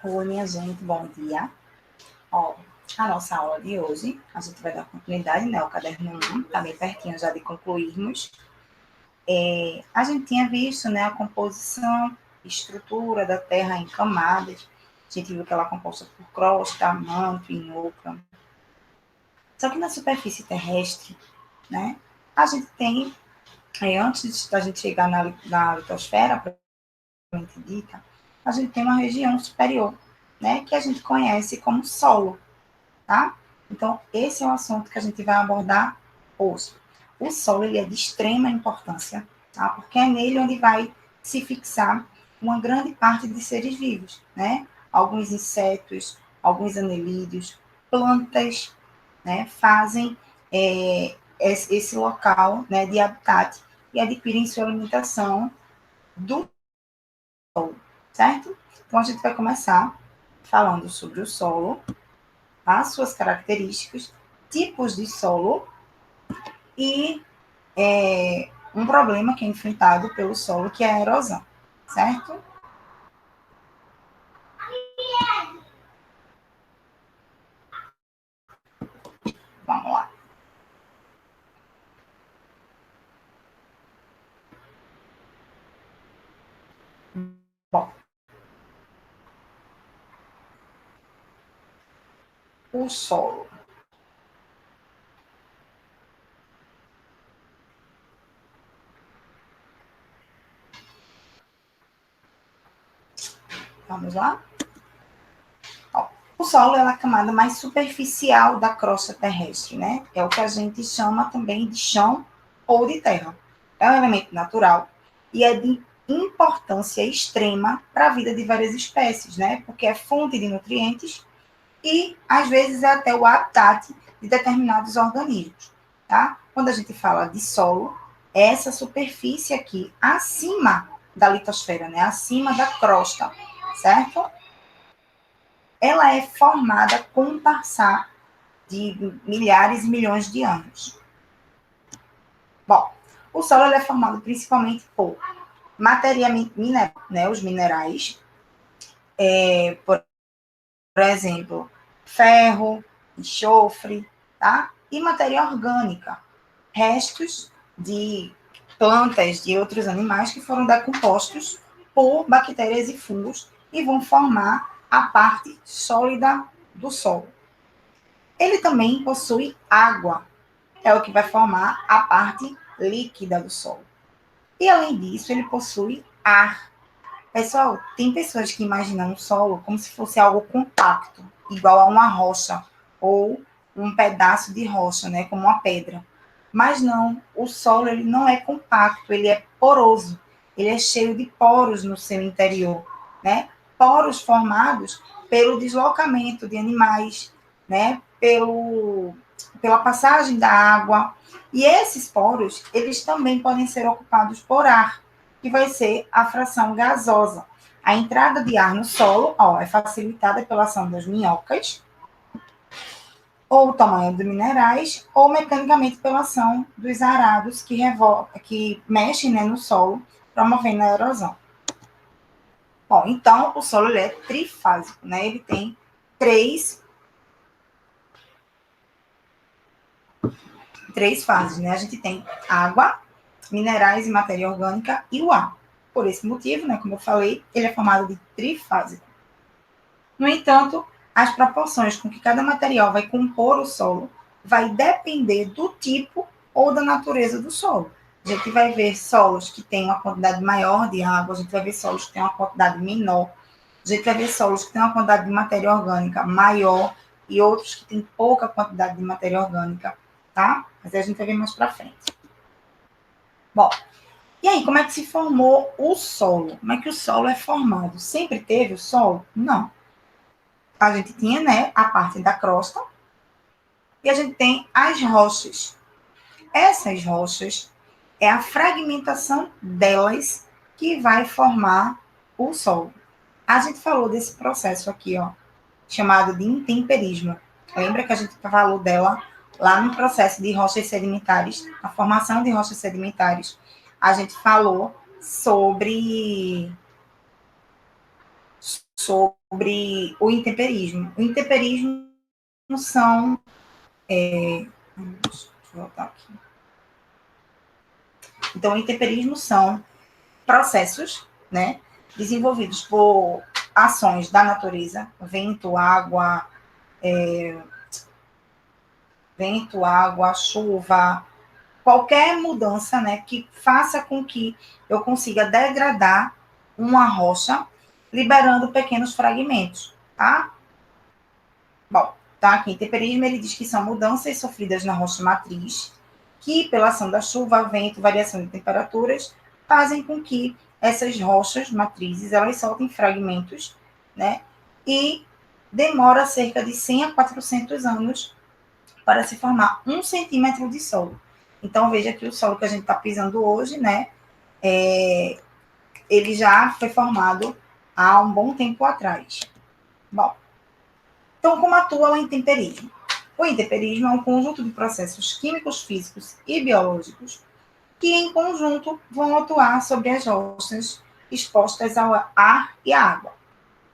Oi, minha gente, bom dia. Ó, a nossa aula de hoje, a gente vai dar continuidade, né? O caderno 1, tá bem pertinho já de concluirmos. A gente tinha visto, né, a composição, estrutura da Terra em camadas. A gente viu que ela é composta por crosta, manto e núcleo. Só que na superfície terrestre, né, a gente tem, antes da gente chegar na litosfera, propriamente dita, a gente tem uma região superior, né, que a gente conhece como solo. Tá? Então, esse é o assunto que a gente vai abordar hoje. O solo ele é de extrema importância, tá? Porque é nele onde vai se fixar uma grande parte de seres vivos, né? Alguns insetos, alguns anelídeos, plantas, né? Fazem esse local, né, de habitat e adquirem sua alimentação do solo, certo? Então, a gente vai começar falando sobre o solo, as suas características, tipos de solo e um problema que é enfrentado pelo solo, que é a erosão, certo? Vamos lá. Bom, o solo. Vamos lá? Ó, o solo é a camada mais superficial da crosta terrestre, né? É o que a gente chama também de chão ou de terra. É um elemento natural e é de importância extrema para a vida de várias espécies, né? Porque é fonte de nutrientes e, às vezes, é até o habitat de determinados organismos, tá? Quando a gente fala de solo, é essa superfície aqui, acima da litosfera, né? Acima da crosta, certo? Ela é formada com o passar de milhares e milhões de anos. Bom, o solo é formado principalmente por matéria mineral, né? Os minerais, por exemplo, ferro, enxofre, tá? E matéria orgânica, restos de plantas, de outros animais que foram decompostos por bactérias e fungos e vão formar a parte sólida do solo. Ele também possui água, é o que vai formar a parte líquida do solo. E além disso, ele possui ar. Pessoal, tem pessoas que imaginam o solo como se fosse algo compacto, igual a uma rocha ou um pedaço de rocha, né, como uma pedra. Mas não, o solo ele não é compacto, ele é poroso. Ele é cheio de poros no seu interior, né? Poros formados pelo deslocamento de animais, né? Pela passagem da água. E esses poros, eles também podem ser ocupados por ar, que vai ser a fração gasosa. A entrada de ar no solo, ó, é facilitada pela ação das minhocas, ou o tamanho dos minerais, ou mecanicamente pela ação dos arados que mexem, né, no solo, promovendo a erosão. Bom, então o solo ele é trifásico, né? Ele tem três fases, né? A gente tem água, minerais e matéria orgânica e o ar. Por esse motivo, né, como eu falei, ele é formado de trifásico. No entanto, as proporções com que cada material vai compor o solo vai depender do tipo ou da natureza do solo. A gente vai ver solos que têm uma quantidade maior de água, a gente vai ver solos que têm uma quantidade menor, a gente vai ver solos que têm uma quantidade de matéria orgânica maior e outros que têm pouca quantidade de matéria orgânica, tá? Mas a gente vai ver mais para frente. Bom, e aí, como é que se formou o solo? Como é que o solo é formado? Sempre teve o solo? Não. A gente tinha, né, a parte da crosta e a gente tem as rochas. Essas rochas é a fragmentação delas que vai formar o solo. A gente falou desse processo aqui, ó, chamado de intemperismo. Lembra que a gente falou dela lá no processo de rochas sedimentares, a formação de rochas sedimentares. A gente falou sobre o intemperismo. O intemperismo são... deixa eu voltar aqui. Então, o intemperismo são processos, né, desenvolvidos por ações da natureza, vento, água, chuva, qualquer mudança, né, que faça com que eu consiga degradar uma rocha, liberando pequenos fragmentos, tá? Bom, tá aqui, intemperismo, ele diz que são mudanças sofridas na rocha matriz, que, pela ação da chuva, vento, variação de temperaturas, fazem com que essas rochas matrizes, elas soltem fragmentos, né, e demora cerca de 100 a 400 anos para se formar 1 centímetro de solo. Então, veja que o solo que a gente está pisando hoje, né, ele já foi formado há um bom tempo atrás. Bom, então, como atua o intemperismo? O intemperismo é um conjunto de processos químicos, físicos e biológicos que, em conjunto, vão atuar sobre as rochas expostas ao ar e à água.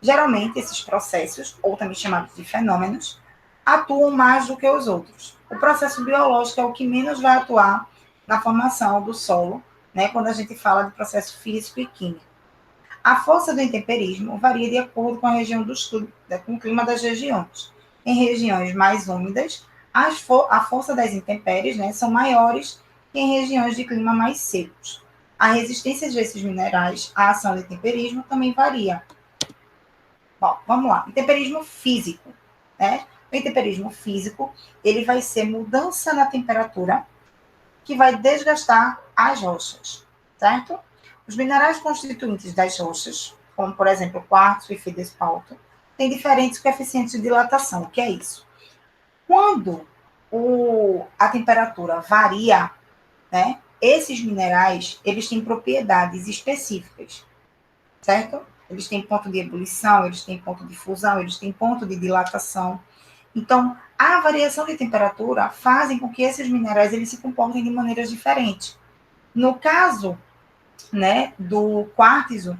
Geralmente, esses processos, ou também chamados de fenômenos, atuam mais do que os outros. O processo biológico é o que menos vai atuar na formação do solo, né, quando a gente fala de processo físico e químico. A força do intemperismo varia de acordo com a região com o clima das regiões. Em regiões mais úmidas, a força das intempéries, né, são maiores que em regiões de clima mais secos. A resistência desses minerais à ação do intemperismo também varia. Bom, vamos lá. Intemperismo físico, né? O intemperismo físico, ele vai ser mudança na temperatura que vai desgastar as rochas, certo? Os minerais constituintes das rochas, como por exemplo quartzo e feldespato, têm diferentes coeficientes de dilatação. O que é isso? Quando a temperatura varia, né, esses minerais, eles têm propriedades específicas, certo? Eles têm ponto de ebulição, eles têm ponto de fusão, eles têm ponto de dilatação. Então, a variação de temperatura fazem com que esses minerais eles se comportem de maneiras diferentes. No caso, né, do quartzo,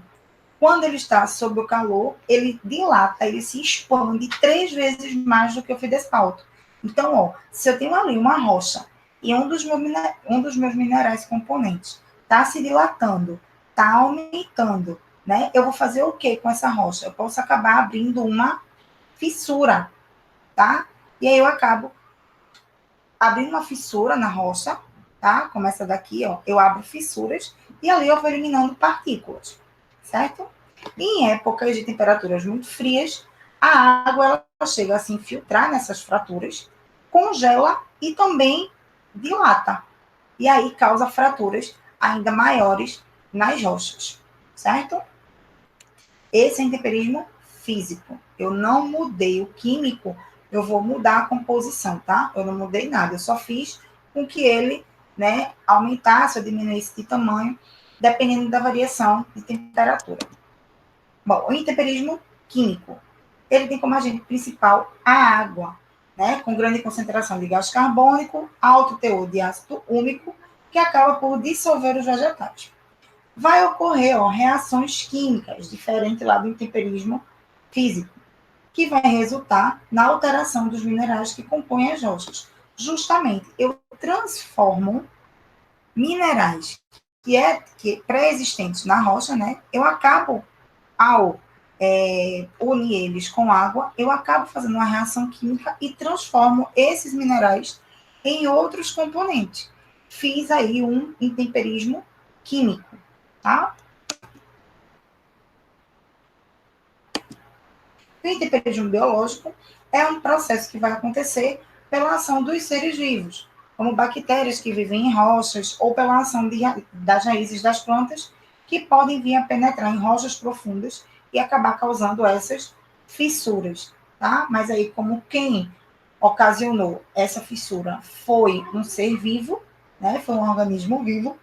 quando ele está sob o calor, ele dilata, ele se expande 3 vezes mais do que o feldespato. Então, ó, se eu tenho ali uma rocha e um dos meus minerais componentes está se dilatando, está aumentando, né? Eu vou fazer o que com essa rocha? Eu posso acabar abrindo uma fissura, tá? E aí eu acabo abrindo uma fissura na rocha, tá? Como essa daqui, ó, eu abro fissuras e ali eu vou eliminando partículas, certo? E em épocas de temperaturas muito frias, a água ela chega a se infiltrar nessas fraturas, congela e também dilata. E aí causa fraturas ainda maiores nas rochas, certo? Esse é intemperismo físico. Eu não mudei o químico, eu vou mudar a composição, tá? Eu não mudei nada, eu só fiz com que ele, né, aumentasse ou diminuísse de tamanho, dependendo da variação de temperatura. Bom, o intemperismo químico, ele tem como agente principal a água, né, com grande concentração de gás carbônico, alto teor de ácido úmico, que acaba por dissolver os vegetais. Vai ocorrer, ó, reações químicas, diferente lá do intemperismo físico, que vai resultar na alteração dos minerais que compõem as rochas. Justamente, eu transformo minerais que pré-existentes na rocha, né? Eu acabo, ao unir eles com água, eu acabo fazendo uma reação química e transformo esses minerais em outros componentes. Fiz aí um intemperismo químico, tá? O intemperismo biológico é um processo que vai acontecer pela ação dos seres vivos, como bactérias que vivem em rochas ou pela ação das raízes das plantas que podem vir a penetrar em rochas profundas e acabar causando essas fissuras, tá? Mas aí, como quem ocasionou essa fissura foi um ser vivo, né? Foi um organismo vivo,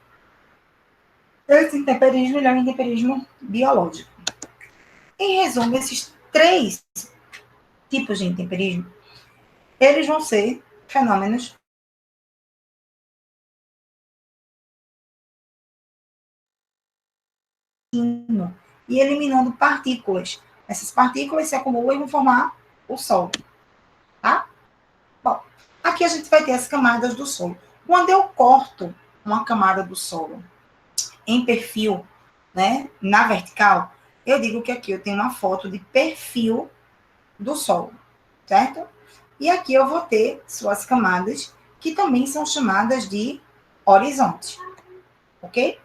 esse intemperismo é um intemperismo biológico. Em resumo, esses três tipos de intemperismo, eles vão ser fenômenos e eliminando partículas. Essas partículas se acumulam e vão formar o solo, tá? Bom, aqui a gente vai ter as camadas do solo. Quando eu corto uma camada do solo em perfil, né, na vertical, eu digo que aqui eu tenho uma foto de perfil do solo, certo? E aqui eu vou ter suas camadas, que também são chamadas de horizonte, ok?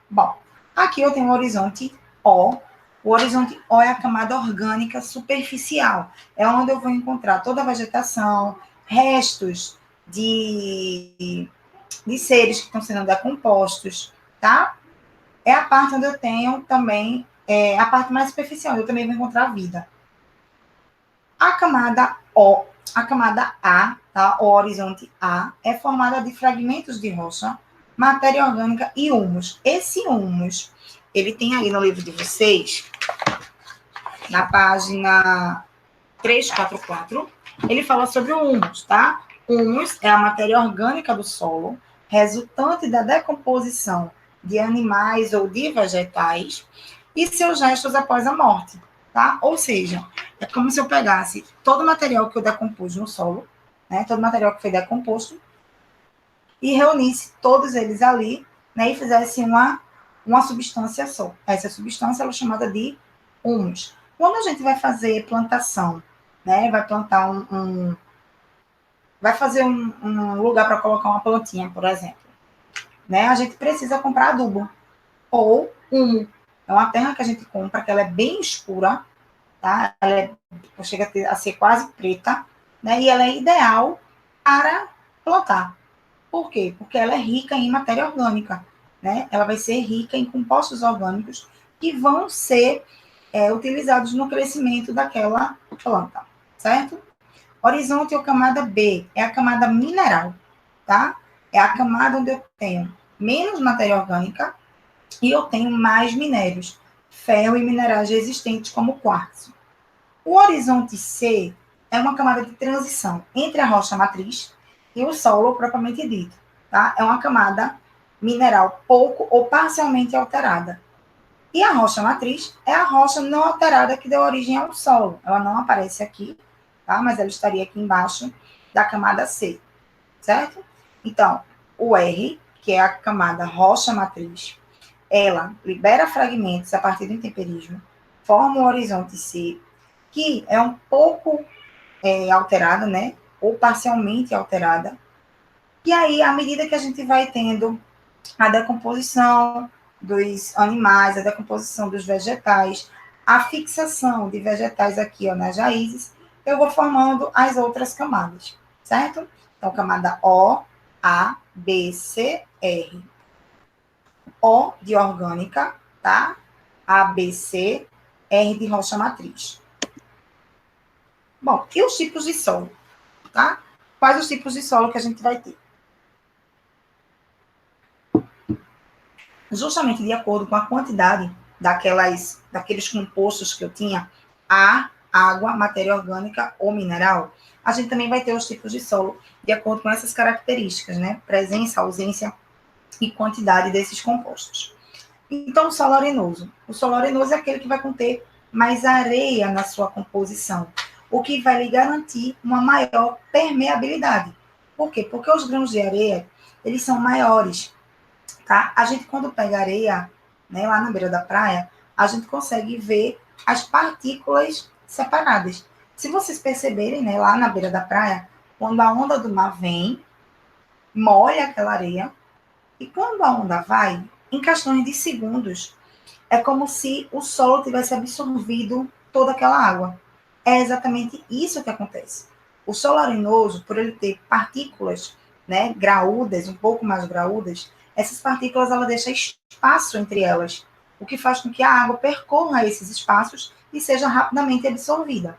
Bom, aqui eu tenho o horizonte O. O horizonte O é a camada orgânica superficial. É onde eu vou encontrar toda a vegetação, restos de seres que estão sendo decompostos, tá? É a parte onde eu tenho também, a parte mais superficial, onde eu também vou encontrar vida. A camada O, a camada A, tá? O horizonte A, é formada de fragmentos de rocha, matéria orgânica e humus. Esse humus, ele tem aí no livro de vocês, na página 344, ele fala sobre o humus, tá? O humus é a matéria orgânica do solo, resultante da decomposição de animais ou de vegetais e seus restos após a morte, tá? Ou seja, é como se eu pegasse todo o material que eu decompus no solo, né? Todo o material que foi decomposto e reunisse todos eles ali, né? E fizesse uma substância só. Essa substância ela é chamada de humus. Quando a gente vai fazer plantação, né? Vai plantar vai fazer um lugar para colocar uma plantinha, por exemplo, né? A gente precisa comprar adubo ou humo. É uma terra que a gente compra, que ela é bem escura, tá? Chega a ser quase preta, né? E ela é ideal para plantar. Por quê? Porque ela é rica em matéria orgânica, né? Ela vai ser rica em compostos orgânicos que vão ser utilizados no crescimento daquela planta, certo? Horizonte ou camada B é a camada mineral, tá? É a camada onde eu tenho menos matéria orgânica e eu tenho mais minérios, ferro e minerais resistentes como quartzo. O horizonte C é uma camada de transição entre a rocha matriz e o solo propriamente dito, tá? É uma camada mineral pouco ou parcialmente alterada. E a rocha matriz é a rocha não alterada que deu origem ao solo. Ela não aparece aqui, tá? Mas ela estaria aqui embaixo da camada C, certo? Então, o R, que é a camada rocha matriz, ela libera fragmentos a partir do intemperismo, forma o horizonte C, que é um pouco alterada, né? Ou parcialmente alterada. E aí, à medida que a gente vai tendo a decomposição dos animais, a decomposição dos vegetais, a fixação de vegetais aqui ó, nas raízes, eu vou formando as outras camadas, certo? Então, camada O, A, B, C, R. O de orgânica, tá? A, B, C, R de rocha matriz. Bom, e os tipos de solo, tá? Quais os tipos de solo que a gente vai ter? Justamente de acordo com a quantidade daqueles compostos que eu tinha, ar, água, matéria orgânica ou mineral, a gente também vai ter os tipos de solo de acordo com essas características, né? Presença, ausência e quantidade desses compostos. Então, o solo arenoso. O solo arenoso é aquele que vai conter mais areia na sua composição, o que vai lhe garantir uma maior permeabilidade. Por quê? Porque os grãos de areia, eles são maiores, tá? A gente, quando pega areia, né, lá na beira da praia, a gente consegue ver as partículas separadas. Se vocês perceberem, né, lá na beira da praia, quando a onda do mar vem, molha aquela areia, e quando a onda vai, em questões de segundos, é como se o solo tivesse absorvido toda aquela água. É exatamente isso que acontece. O solo arenoso, por ele ter partículas, né, graúdas, um pouco mais graúdas, essas partículas ela deixa espaço entre elas, o que faz com que a água percorra esses espaços e seja rapidamente absorvida.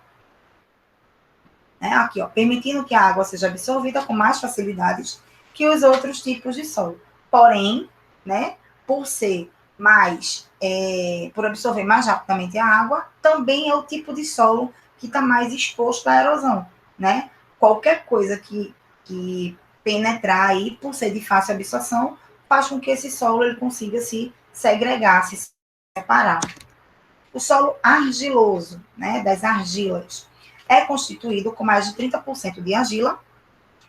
Aqui, ó, permitindo que a água seja absorvida com mais facilidades que os outros tipos de solo. Porém, né, por ser mais, por absorver mais rapidamente a água, também é o tipo de solo que está mais exposto à erosão, né? Qualquer coisa que penetrar aí, por ser de fácil absorção, faz com que esse solo ele consiga se segregar, se separar. O solo argiloso, né, das argilas, é constituído com mais de 30% de argila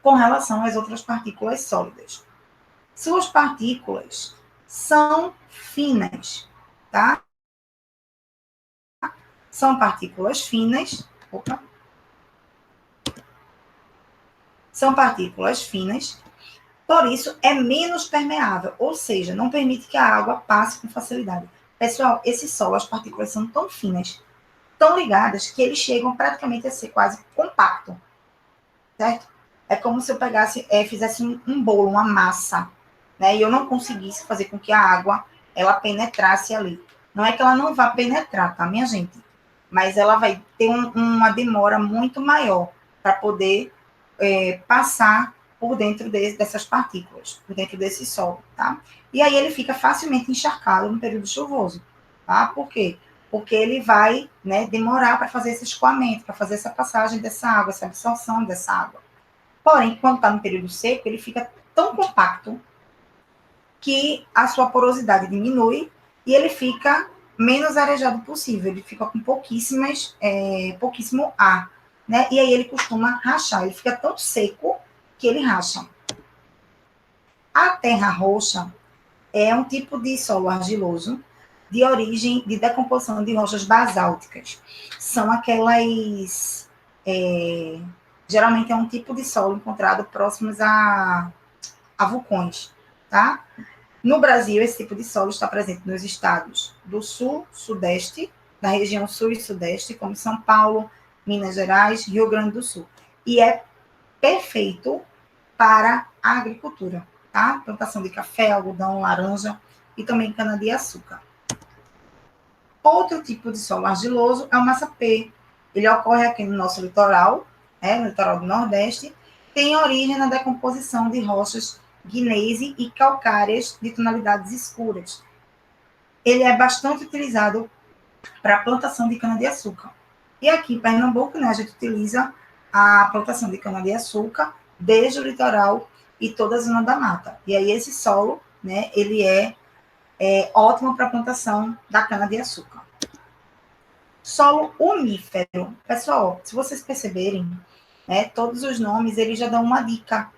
com relação às outras partículas sólidas. Suas partículas são finas, tá? São partículas finas. Opa. São partículas finas, por isso é menos permeável, ou seja, não permite que a água passe com facilidade. Pessoal, esse solo, as partículas são tão finas, tão ligadas, que eles chegam praticamente a ser quase compacto, certo? É como se eu pegasse, fizesse um bolo, uma massa, né? E eu não conseguisse fazer com que a água, ela penetrasse ali. Não é que ela não vá penetrar, tá, minha gente? Mas ela vai ter uma demora muito maior para poder passar por dentro dessas partículas, por dentro desse solo, tá? E aí ele fica facilmente encharcado no período chuvoso, tá? Por quê? Porque ele vai, né, demorar para fazer esse escoamento, para fazer essa passagem dessa água, essa absorção dessa água. Porém, quando está no período seco, ele fica tão compacto que a sua porosidade diminui e ele fica menos arejado possível, ele fica com pouquíssimo ar, né? E aí ele costuma rachar, ele fica tão seco que ele racha. A terra roxa é um tipo de solo argiloso de origem de decomposição de rochas basálticas. São aquelas. Geralmente é um tipo de solo encontrado próximos a vulcões, tá? No Brasil, esse tipo de solo está presente nos estados do sul, sudeste, da região sul e sudeste, como São Paulo, Minas Gerais, Rio Grande do Sul. E é perfeito para a agricultura, tá? Plantação de café, algodão, laranja e também cana-de-açúcar. Outro tipo de solo argiloso é o massapê. Ele ocorre aqui no nosso litoral, no litoral do Nordeste, tem origem na decomposição de rochas guinese e calcárias de tonalidades escuras. Ele é bastante utilizado para a plantação de cana-de-açúcar. E aqui em Pernambuco, né, a gente utiliza a plantação de cana-de-açúcar desde o litoral e toda a zona da mata. E aí esse solo, né, ele é ótimo para a plantação da cana-de-açúcar. Solo umífero. Pessoal, se vocês perceberem, né, todos os nomes, eles já dão uma dica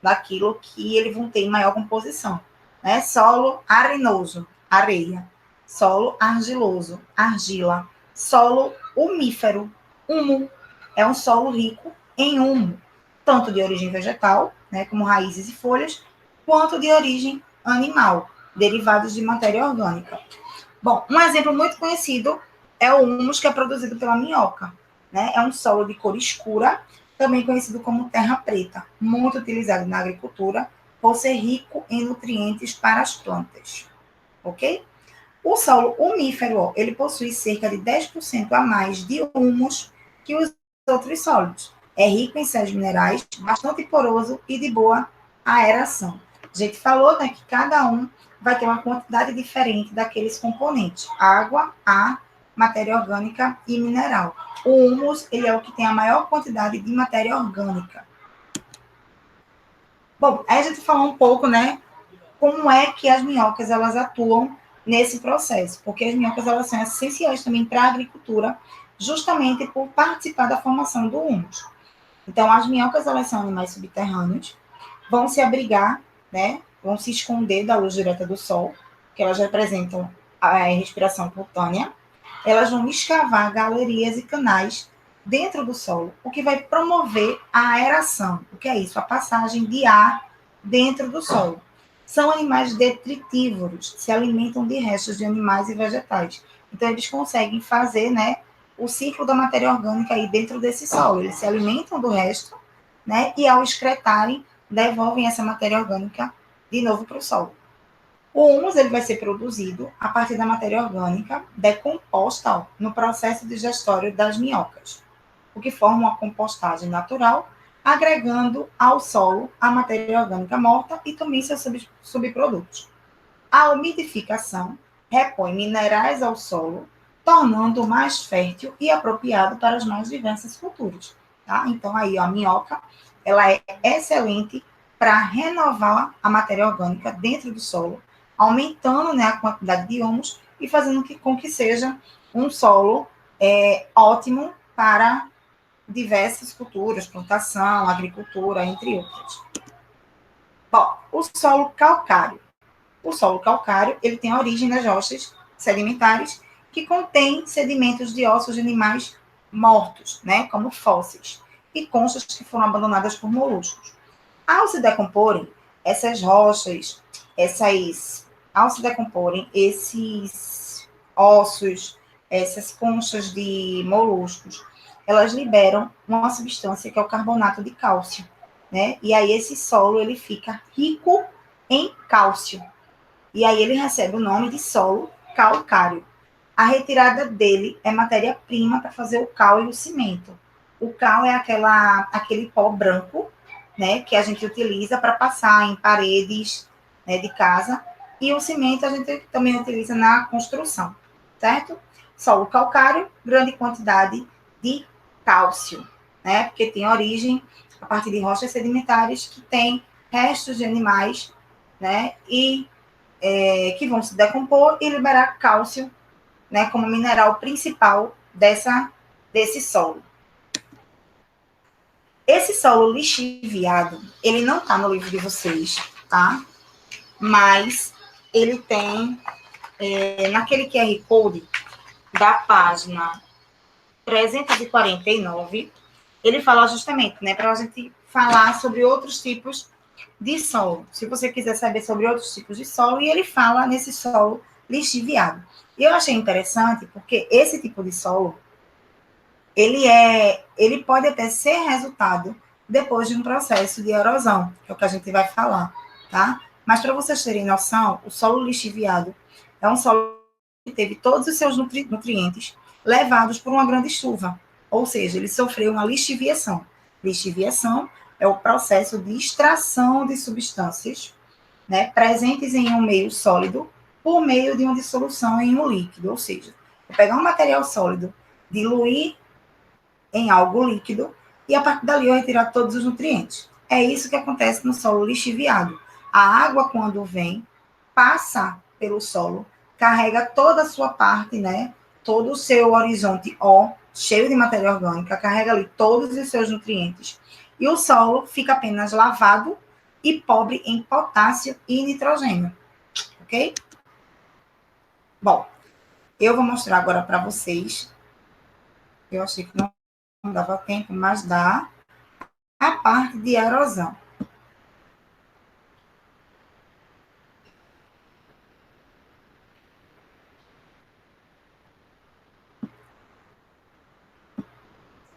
daquilo que eles vão ter em maior composição. Né? Solo arenoso, areia. Solo argiloso, argila. Solo umífero, humo. É um solo rico em humo, tanto de origem vegetal, né, como raízes e folhas, quanto de origem animal, derivados de matéria orgânica. Bom, um exemplo muito conhecido é o humus que é produzido pela minhoca. Né? É um solo de cor escura, também conhecido como terra preta, muito utilizado na agricultura, por ser rico em nutrientes para as plantas. Ok? O solo umífero, ele possui cerca de 10% a mais de humus que os outros sólidos. É rico em sais minerais, bastante poroso e de boa aeração. A gente falou, né, que cada um vai ter uma quantidade diferente daqueles componentes: água, ar, matéria orgânica e mineral. O humus, ele é o que tem a maior quantidade de matéria orgânica. Bom, aí a gente falou um pouco, né, como é que as minhocas, elas atuam nesse processo, porque as minhocas, elas são essenciais também para a agricultura, justamente por participar da formação do humus. Então, as minhocas, elas são animais subterrâneos, vão se abrigar, né, vão se esconder da luz direta do sol, que elas representam a respiração cutânea. Elas vão escavar galerias e canais dentro do solo, o que vai promover a aeração. O que é isso? A passagem de ar dentro do solo. São animais detritívoros, se alimentam de restos de animais e vegetais. Então, eles conseguem fazer, né, o ciclo da matéria orgânica aí dentro desse solo. Eles se alimentam do resto, né, e ao excretarem, devolvem essa matéria orgânica de novo para o solo. O humus, ele vai ser produzido a partir da matéria orgânica decomposta no processo digestório das minhocas, o que forma uma compostagem natural, agregando ao solo a matéria orgânica morta e também seus subprodutos. A umidificação repõe minerais ao solo, tornando-o mais fértil e apropriado para as mais diversas culturas. Tá? Então, aí, ó, a minhoca, ela é excelente para renovar a matéria orgânica dentro do solo, aumentando, né, a quantidade de humus e fazendo com que seja um solo ótimo para diversas culturas, plantação, agricultura, entre outras. Bom, o solo calcário. O solo calcário, ele tem origem nas rochas sedimentares que contém sedimentos de ossos de animais mortos, né, como fósseis, e conchas que foram abandonadas por moluscos. Ao se decomporem, essas rochas, ao se decomporem, esses ossos, essas conchas de moluscos, elas liberam uma substância que é o carbonato de cálcio, né? E aí esse solo ele fica rico em cálcio. E aí ele recebe o nome de solo calcário. A retirada dele é matéria-prima para fazer o cal e o cimento. O cal é aquele pó branco, né, que a gente utiliza para passar em paredes, né, de casa. E o cimento a gente também utiliza na construção, certo? Solo calcário, grande quantidade de cálcio, né, porque tem origem a partir de rochas sedimentares que têm restos de animais, né, e que vão se decompor e liberar cálcio, né, como mineral principal desse solo. Esse solo lixiviado, ele não está no livro de vocês, tá? Mas ele tem, naquele QR Code da página 349, ele fala justamente, né, para a gente falar sobre outros tipos de solo. Se você quiser saber sobre outros tipos de solo, e ele fala nesse solo lixiviado. E eu achei interessante porque esse tipo de solo, ele pode até ser resultado depois de um processo de erosão, que é o que a gente vai falar, tá? Mas para vocês terem noção, o solo lixiviado é um solo que teve todos os seus nutrientes levados por uma grande chuva, ou seja, ele sofreu uma lixiviação. Lixiviação é o processo de extração de substâncias, né, presentes em um meio sólido por meio de uma dissolução em um líquido, ou seja, eu pegar um material sólido, diluir em algo líquido e a partir dali eu retirar todos os nutrientes. É isso que acontece no solo lixiviado. A água, quando vem, passa pelo solo, carrega toda a sua parte, né? Todo o seu horizonte O, cheio de matéria orgânica, carrega ali todos os seus nutrientes. E o solo fica apenas lavado e pobre em potássio e nitrogênio. Ok? Bom, eu vou mostrar agora para vocês. Eu achei que não dava tempo, mas dá. A parte de erosão.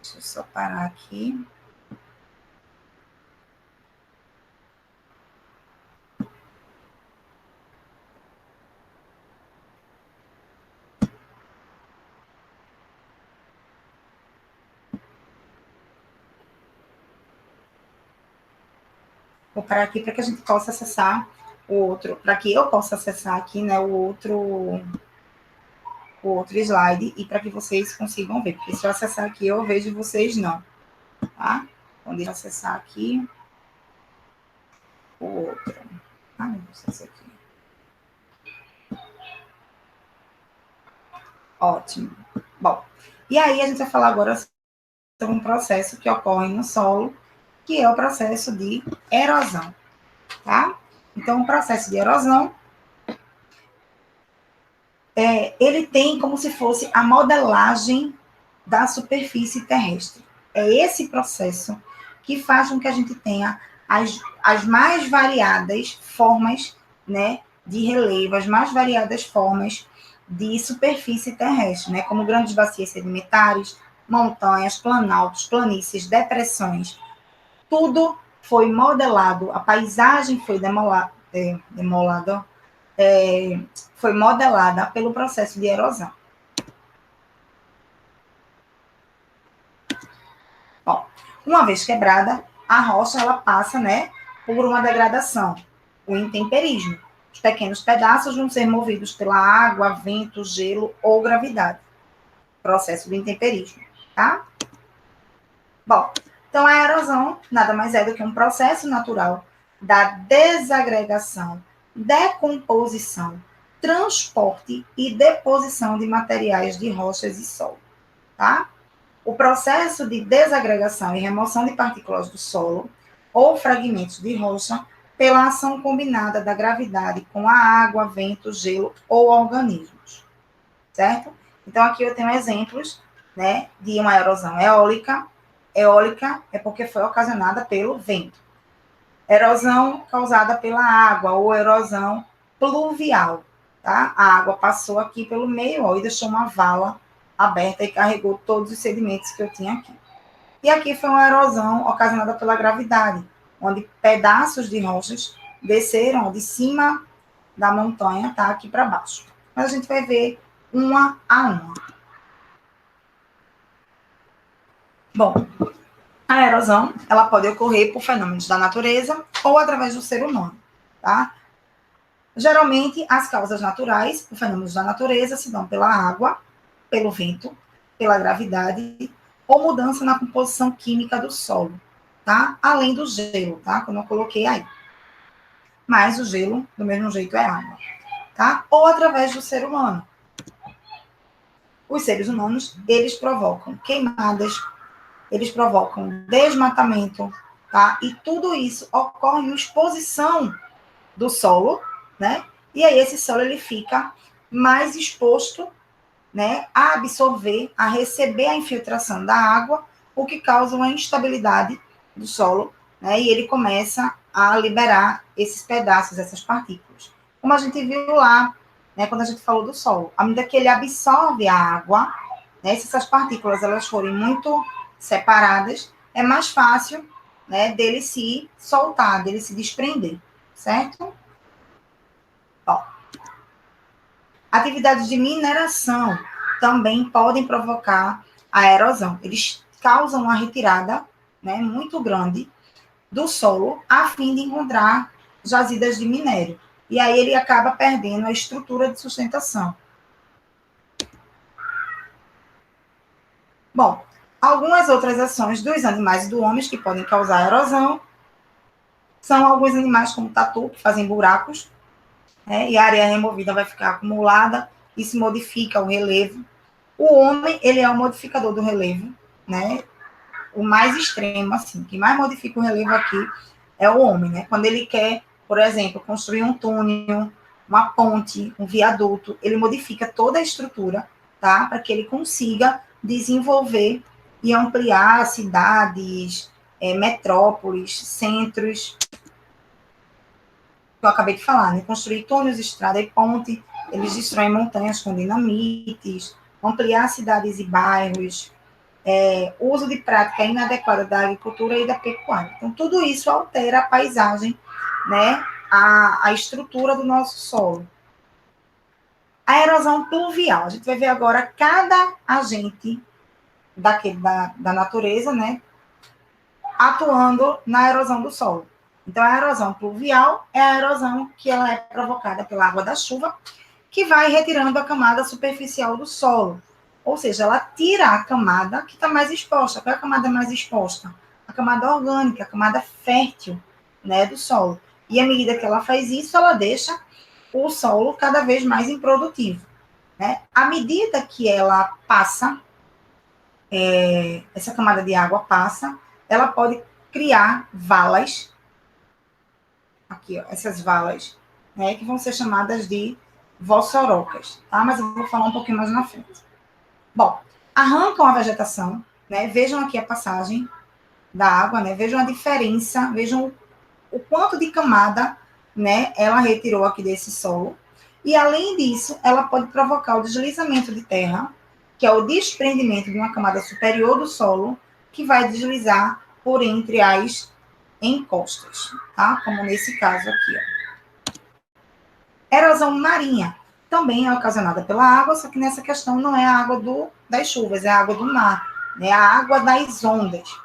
Deixa eu só parar aqui. Vou parar aqui para que a gente possa acessar o outro, para que eu possa acessar aqui, né, o outro slide e para que vocês consigam ver, porque se eu acessar aqui eu vejo vocês não, tá? Então, deixa eu acessar aqui o outro. Ah, não sei se aqui. Ótimo. Bom, e aí a gente vai falar agora sobre um processo que ocorre no solo, que é o processo de erosão, tá? Então, o processo de erosão ele tem como se fosse a modelagem da superfície terrestre. É esse processo que faz com que a gente tenha as mais variadas formas, né, de relevo, as mais variadas formas de superfície terrestre, né, como grandes bacias sedimentares, montanhas, planaltos, planícies, depressões. Tudo foi modelado, a paisagem foi demolada, foi modelada pelo processo de erosão. Bom, uma vez quebrada, a rocha ela passa, né, por uma degradação, o intemperismo. Os pequenos pedaços vão ser movidos pela água, vento, gelo ou gravidade. Processo do intemperismo, tá? Bom, então a erosão nada mais é do que um processo natural da desagregação, decomposição, transporte e deposição de materiais de rochas e solo, tá? O processo de desagregação e remoção de partículas do solo ou fragmentos de rocha pela ação combinada da gravidade com a água, vento, gelo ou organismos, certo? Então, aqui eu tenho exemplos, né, de uma erosão eólica. Eólica é porque foi ocasionada pelo vento. Erosão causada pela água ou erosão pluvial, tá? A água passou aqui pelo meio, ó, e deixou uma vala aberta e carregou todos os sedimentos que eu tinha aqui. E aqui foi uma erosão ocasionada pela gravidade, onde pedaços de rochas desceram de cima da montanha, tá? Aqui para baixo. Mas a gente vai ver uma a uma. Bom, a erosão, ela pode ocorrer por fenômenos da natureza ou através do ser humano, tá? Geralmente, as causas naturais, por fenômenos da natureza, se dão pela água, pelo vento, pela gravidade ou mudança na composição química do solo, tá? Além do gelo, tá? Como eu coloquei aí. Mas o gelo, do mesmo jeito, é água, tá? Ou através do ser humano. Os seres humanos, eles provocam queimadas, eles provocam desmatamento, tá? E tudo isso ocorre em exposição do solo, né? E aí esse solo ele fica mais exposto, né, a absorver, a receber a infiltração da água, o que causa uma instabilidade do solo, né? E ele começa a liberar esses pedaços, essas partículas. Como a gente viu lá, né, quando a gente falou do solo, à medida que ele absorve a água, né, se essas partículas elas forem muito separadas, é mais fácil, né, dele se soltar, dele se desprender, certo? Ó, atividades de mineração também podem provocar a erosão. Eles causam uma retirada, né, muito grande do solo a fim de encontrar jazidas de minério. E aí ele acaba perdendo a estrutura de sustentação. Bom, algumas outras ações dos animais e do homem que podem causar erosão são alguns animais como o tatu, que fazem buracos, né, e a areia removida vai ficar acumulada e se modifica o relevo. O homem, ele é o modificador do relevo, né? O mais extremo, assim, que mais modifica o relevo aqui é o homem, né? Quando ele quer, por exemplo, construir um túnel, uma ponte, um viaduto, ele modifica toda a estrutura, tá? Para que ele consiga desenvolver e ampliar cidades, metrópoles, centros, que eu acabei de falar, né? Construir túneis, estrada e ponte, eles destroem montanhas com dinamites, ampliar cidades e bairros, uso de prática inadequada da agricultura e da pecuária. Então, tudo isso altera a paisagem, né? A estrutura do nosso solo. A erosão pluvial. A gente vai ver agora cada agente da natureza, né? Atuando na erosão do solo. Então, a erosão pluvial é a erosão que ela é provocada pela água da chuva, que vai retirando a camada superficial do solo. Ou seja, ela tira a camada que está mais exposta. Qual é a camada mais exposta? A camada orgânica, a camada fértil, né, do solo. E à medida que ela faz isso, ela deixa o solo cada vez mais improdutivo, né? À medida que ela passa, essa camada de água passa, ela pode criar valas, aqui, ó, essas valas, né, que vão ser chamadas de vossorocas, tá? Mas eu vou falar um pouquinho mais na frente. Bom, arrancam a vegetação, né? Vejam aqui a passagem da água, né? Vejam a diferença, vejam o quanto de camada, né, ela retirou aqui desse solo. E além disso, ela pode provocar o deslizamento de terra, que é o desprendimento de uma camada superior do solo, que vai deslizar por entre as encostas, tá? Como nesse caso aqui, ó. Erosão marinha também é ocasionada pela água, só que nessa questão não é a água das chuvas, é a água do mar, né? A água das ondas.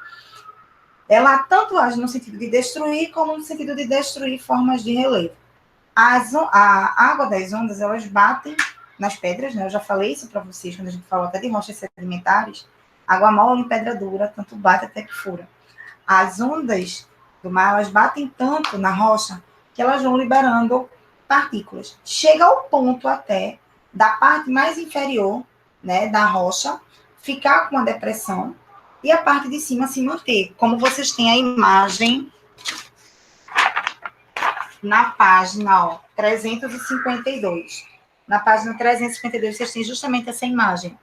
Ela tanto age no sentido de destruir, como no sentido de destruir formas de relevo. A água das ondas, elas batem nas pedras, né? Eu já falei isso para vocês, quando a gente falou até de rochas sedimentares. Água mole em pedra dura, tanto bate até que fura. As ondas do mar, elas batem tanto na rocha, que elas vão liberando partículas. Chega ao ponto até da parte mais inferior, né, da rocha, ficar com uma depressão e a parte de cima se manter. Como vocês têm a imagem na página, ó, 352. Na página 352, vocês têm justamente essa imagem.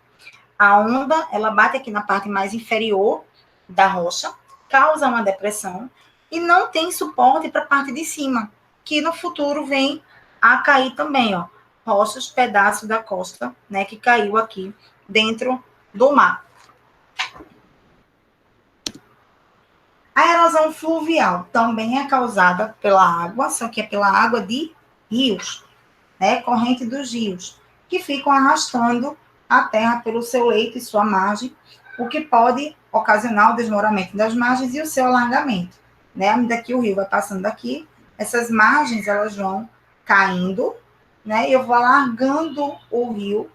A onda, ela bate aqui na parte mais inferior da rocha, causa uma depressão e não tem suporte para a parte de cima, que no futuro vem a cair também, ó. Rochas, pedaço da costa, né, que caiu aqui dentro do mar. A erosão fluvial também é causada pela água, só que é pela água de rios, né, corrente dos rios, que ficam arrastando a terra pelo seu leito e sua margem, o que pode ocasionar o desmoronamento das margens e o seu alargamento, né? À medida que o rio vai passando daqui, essas margens elas vão caindo, né? E eu vou alargando o rio,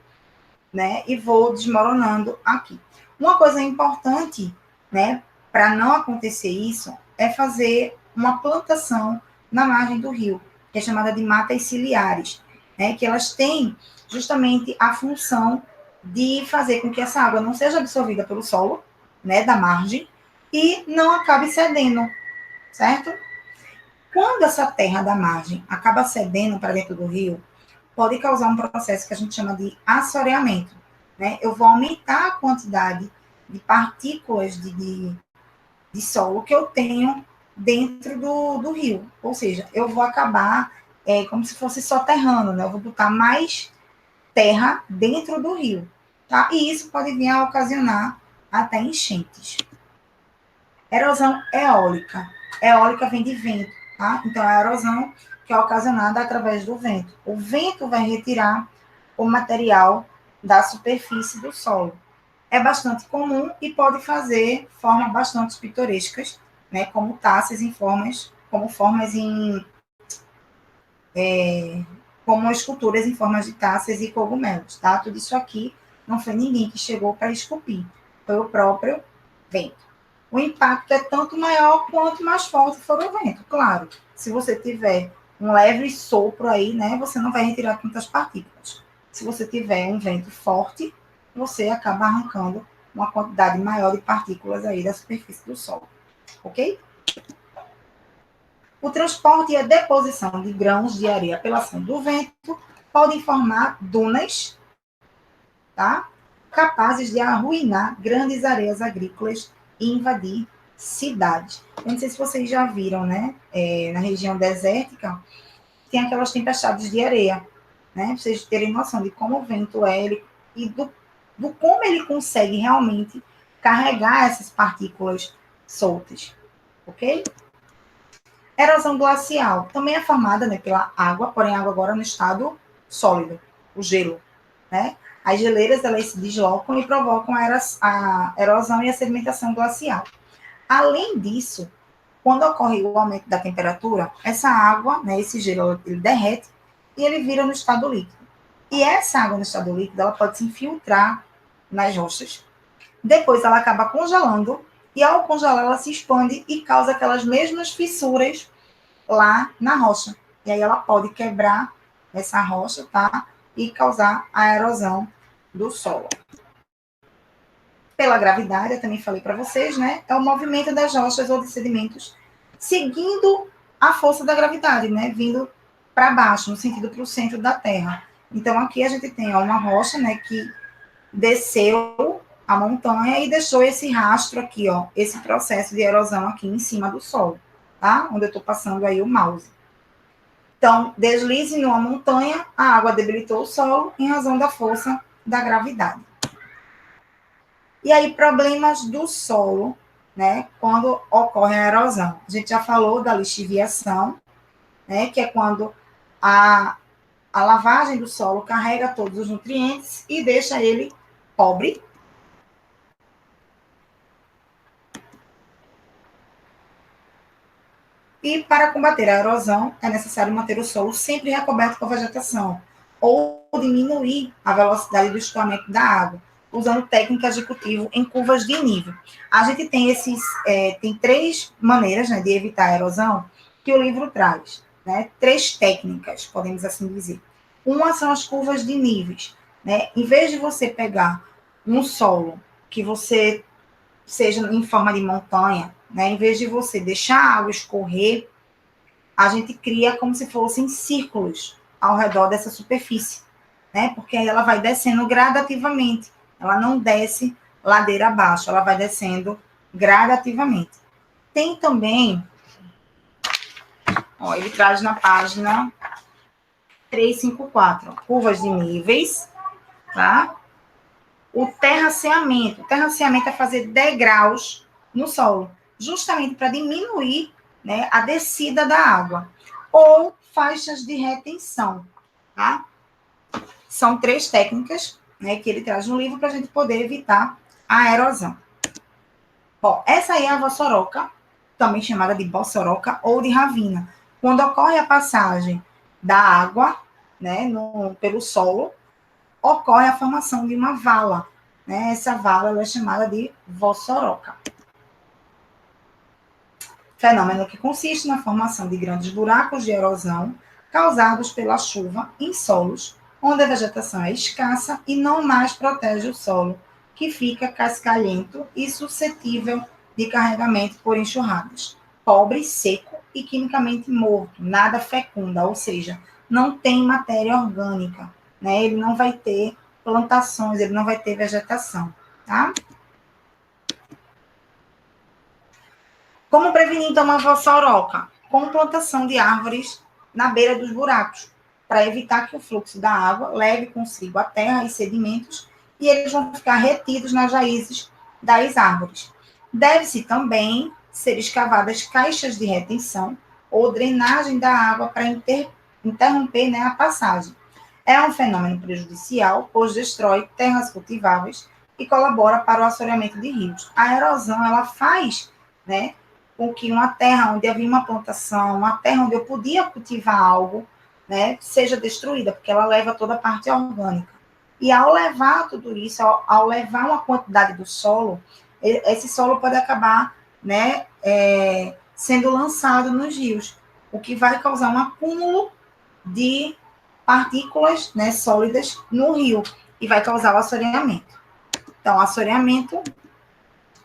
né? E vou desmoronando aqui. Uma coisa importante, né? Para não acontecer isso, é fazer uma plantação na margem do rio, que é chamada de matas ciliares, né? Que elas têm justamente a função de fazer com que essa água não seja absorvida pelo solo, né? Da margem e não acabe cedendo, certo? Quando essa terra da margem acaba cedendo para dentro do rio, pode causar um processo que a gente chama de assoreamento, né? Eu vou aumentar a quantidade de partículas de solo que eu tenho dentro do rio. Ou seja, eu vou acabar como se fosse soterrando, né? Eu vou botar mais terra dentro do rio, tá? E isso pode vir a ocasionar até enchentes. Erosão eólica. Eólica vem de vento, tá? Então, a erosão que é ocasionada através do vento. O vento vai retirar o material da superfície do solo. É bastante comum e pode fazer formas bastante pitorescas, né? Como taças em formas, como formas em como esculturas em formas de taças e cogumelos, tá? Tudo isso aqui não foi ninguém que chegou para esculpir, foi o próprio vento. O impacto é tanto maior quanto mais forte for o vento, claro. Se você tiver um leve sopro aí, né, você não vai retirar tantas partículas. Se você tiver um vento forte, você acaba arrancando uma quantidade maior de partículas aí da superfície do solo, ok? O transporte e a deposição de grãos de areia pela ação do vento podem formar dunas, tá? Capazes de arruinar grandes áreas agrícolas e invadir cidades. Eu não sei se vocês já viram, né? Na região desértica, tem aquelas tempestades de areia, né? Pra vocês terem noção de como o vento é e do como ele consegue realmente carregar essas partículas soltas, ok? Erosão glacial também é formada, né, pela água, porém a água agora no estado sólido, o gelo, né? As geleiras elas se deslocam e provocam a erosão e a sedimentação glacial. Além disso, quando ocorre o aumento da temperatura, essa água, né, esse gelo, ele derrete e ele vira no estado líquido. E essa água no estado líquido, ela pode se infiltrar nas rochas. Depois ela acaba congelando e ao congelar ela se expande e causa aquelas mesmas fissuras lá na rocha. E aí ela pode quebrar essa rocha, tá? E causar a erosão do solo. Pela gravidade, eu também falei para vocês, né? É o movimento das rochas ou de sedimentos seguindo a força da gravidade, né? Vindo para baixo, no sentido para o centro da Terra. Então, aqui a gente tem ó, uma rocha, né? Que desceu a montanha e deixou esse rastro aqui, ó. Esse processo de erosão aqui em cima do solo, tá? Onde eu estou passando aí o mouse. Então, deslize numa montanha, a água debilitou o solo em razão da força da gravidade. E aí, problemas do solo, né, quando ocorre a erosão. A gente já falou da lixiviação, né, que é quando a lavagem do solo carrega todos os nutrientes e deixa ele pobre. E para combater a erosão, é necessário manter o solo sempre recoberto com vegetação, ou diminuir a velocidade do escoamento da água, usando técnicas de cultivo em curvas de nível. A gente tem tem três maneiras, né, de evitar a erosão que o livro traz. né, 3 técnicas, podemos assim dizer. Uma são as curvas de níveis, né? Em vez de você pegar um solo que você seja em forma de montanha, né? Em vez de você deixar a água escorrer, a gente cria como se fossem círculos ao redor dessa superfície, né? Porque aí ela vai descendo gradativamente. Ela não desce ladeira abaixo, ela vai descendo gradativamente. Tem também, ó, ele traz na página 354, curvas de níveis, tá? O terraceamento. O terraceamento é fazer degraus no solo, justamente para diminuir, né, a descida da água. Ou faixas de retenção, tá? São 3 técnicas, né, que ele traz no livro para a gente poder evitar a erosão. Bom, essa aí é a vossoroca, também chamada de bossoroca ou de ravina. Quando ocorre a passagem da água, né, pelo solo, ocorre a formação de uma vala, né? Essa vala ela é chamada de vossoroca. Fenômeno que consiste na formação de grandes buracos de erosão causados pela chuva em solos onde a vegetação é escassa e não mais protege o solo, que fica cascalhento e suscetível de carregamento por enxurradas. Pobre, seco e quimicamente morto, nada fecunda, ou seja, não tem matéria orgânica, né? Ele não vai ter plantações, ele não vai ter vegetação, tá? Como prevenir, então, uma vossoroca? Com plantação de árvores na beira dos buracos, para evitar que o fluxo da água leve consigo a terra e sedimentos e eles vão ficar retidos nas raízes das árvores. Deve-se também ser escavadas caixas de retenção ou drenagem da água para interromper, né, a passagem. É um fenômeno prejudicial, pois destrói terras cultiváveis e colabora para o assoreamento de rios. A erosão, ela faz, né, com que uma terra onde havia uma plantação, uma terra onde eu podia cultivar algo, né, seja destruída, porque ela leva toda a parte orgânica. E ao levar tudo isso, ao levar uma quantidade do solo, esse solo pode acabar, né, sendo lançado nos rios, o que vai causar um acúmulo de partículas, né, sólidas no rio e vai causar o assoreamento. Então, o assoreamento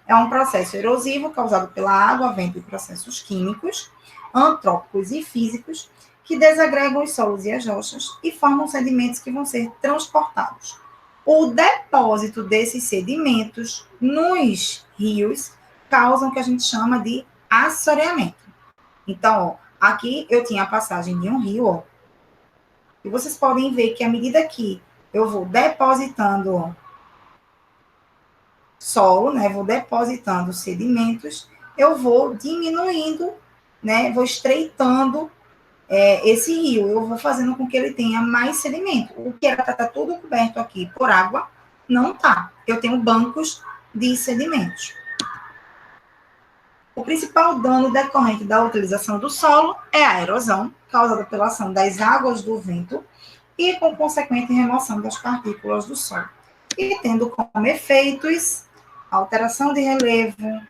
é um processo erosivo causado pela água, vento e processos químicos, antrópicos e físicos que desagregam os solos e as rochas e formam sedimentos que vão ser transportados. O depósito desses sedimentos nos rios causa o que a gente chama de assoreamento. Então, ó, aqui eu tinha a passagem de um rio, ó, e vocês podem ver que à medida que eu vou depositando solo, né, vou depositando sedimentos, eu vou diminuindo, né, vou estreitando esse rio, eu vou fazendo com que ele tenha mais sedimento. O que era para estar tudo coberto aqui por água, não está. Eu tenho bancos de sedimentos. O principal dano decorrente da utilização do solo é a erosão, causada pela ação das águas do vento e com consequente remoção das partículas do solo. E tendo como efeitos alteração de relevo,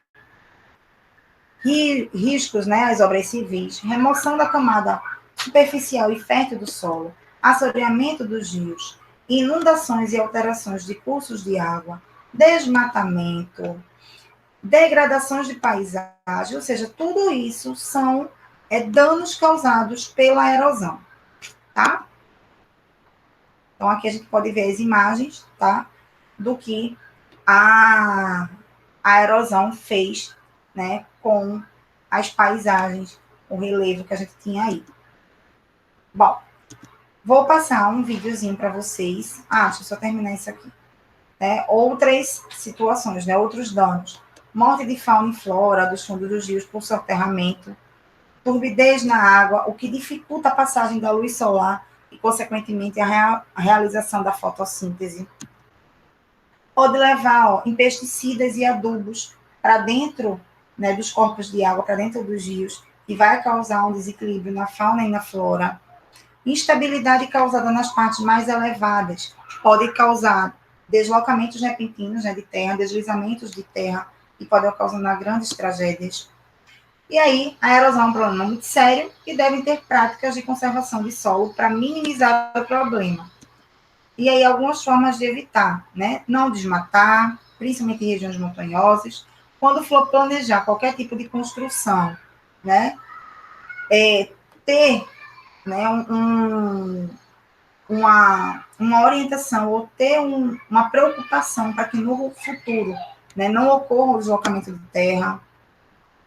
riscos, né, às obras civis, remoção da camada superficial e fértil do solo, assoreamento dos rios, inundações e alterações de cursos de água, desmatamento, degradações de paisagem, ou seja, tudo isso são danos causados pela erosão, tá? Então, aqui a gente pode ver as imagens, tá? Do que a erosão fez, né, com as paisagens, o relevo que a gente tinha aí. Bom, vou passar um videozinho para vocês. Deixa eu só terminar isso aqui. Né? Outras situações, né, outros danos. Morte de fauna e flora dos fundos dos rios por soterramento, turbidez na água, o que dificulta a passagem da luz solar e, consequentemente, a realização da fotossíntese. Pode levar em pesticidas e adubos para dentro, né, dos corpos de água, para dentro dos rios, e vai causar um desequilíbrio na fauna e na flora. Instabilidade causada nas partes mais elevadas pode causar deslocamentos repentinos, né, de terra, deslizamentos de terra, e pode ocasionar grandes tragédias. E aí, a erosão é um problema muito sério e devem ter práticas de conservação de solo para minimizar o problema. E aí, algumas formas de evitar, né? Não desmatar, principalmente em regiões montanhosas. Quando for planejar qualquer tipo de construção, né? Ter, né, uma orientação ou ter uma preocupação para que no futuro, né, não ocorra o deslocamento de terra,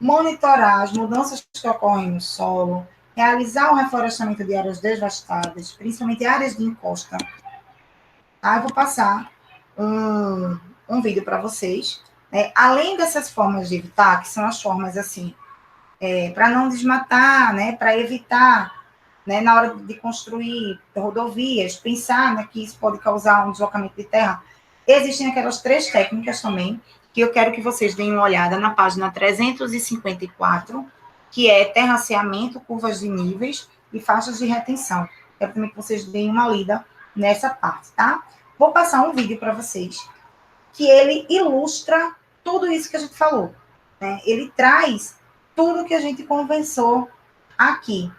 monitorar as mudanças que ocorrem no solo, realizar o reflorestamento de áreas devastadas, principalmente áreas de encosta. Tá? Eu vou passar um vídeo para vocês. Né? Além dessas formas de evitar, que são as formas assim, para não desmatar, né, para evitar, né, na hora de construir rodovias, pensar, né, que isso pode causar um deslocamento de terra. Existem aquelas 3 técnicas também, que eu quero que vocês deem uma olhada na página 354, que é terraceamento, curvas de níveis e faixas de retenção. Quero também que vocês deem uma lida nessa parte, tá? Vou passar um vídeo para vocês, que ele ilustra tudo isso que a gente falou. Né? Ele traz tudo que a gente conversou aqui,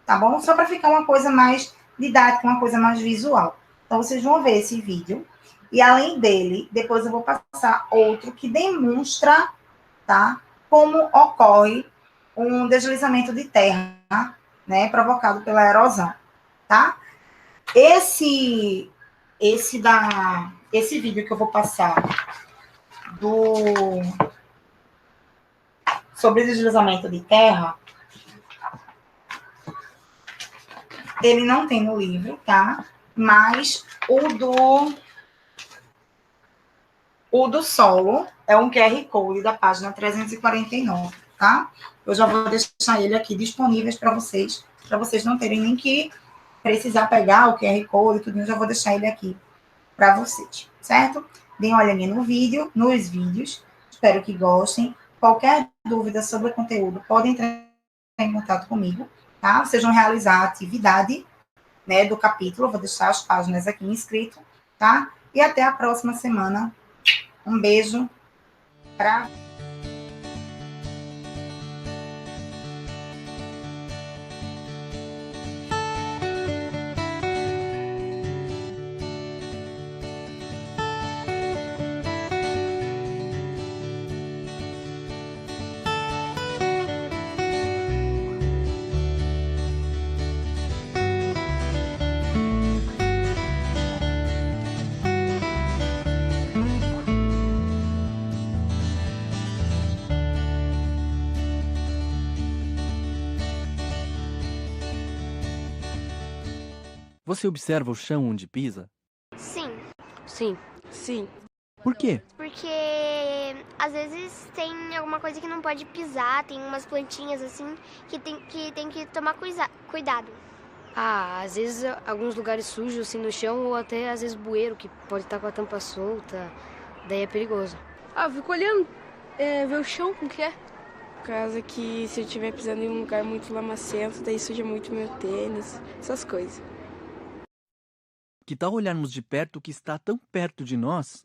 tá bom? Só para ficar uma coisa mais didática, uma coisa mais visual. Então, vocês vão ver esse vídeo. E além dele, depois eu vou passar outro que demonstra, tá? Como ocorre um deslizamento de terra, né? Provocado pela erosão, tá? Esse vídeo que eu vou passar do sobre deslizamento de terra, ele não tem no livro, tá? Mas o do solo é um QR Code da página 349, tá? Eu já vou deixar ele aqui disponível para vocês não terem nem que precisar pegar o QR Code e tudo, eu já vou deixar ele aqui para vocês, certo? Deem uma olhadinha no vídeo, nos vídeos, espero que gostem. Qualquer dúvida sobre o conteúdo, podem entrar em contato comigo, tá? Vocês vão realizar a atividade, né, do capítulo, eu vou deixar as páginas aqui inscrito, tá? E até a próxima semana. Um beijo para Você observa o chão onde pisa? Sim, Sim. Sim. Por quê? porque às vezes tem alguma coisa que não pode pisar, tem umas plantinhas assim que tem que tomar cuidado. Ah, às vezes alguns lugares sujos assim no chão ou até às vezes bueiro que pode estar com a tampa solta, daí é perigoso. Ah, eu fico olhando, ver o chão, como que é. Por causa que se eu estiver pisando em um lugar muito lamacento, daí suja muito meu tênis, essas coisas. Que tal olharmos de perto o que está tão perto de nós?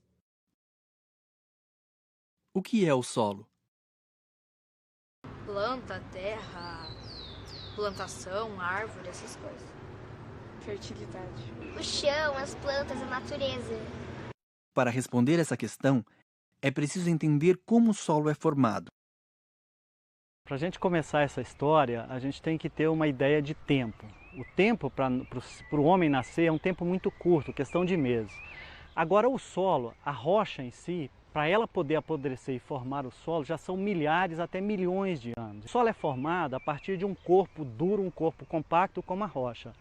O que é o solo? Planta, terra, plantação, árvore, essas coisas. Fertilidade. O chão, as plantas, a natureza. Para responder essa questão, é preciso entender como o solo é formado. Para a gente começar essa história, a gente tem que ter uma ideia de tempo. O tempo para o homem nascer é um tempo muito curto, questão de meses. Agora o solo, a rocha em si, para ela poder apodrecer e formar o solo, já são milhares até milhões de anos. O solo é formado a partir de um corpo duro, um corpo compacto como a rocha.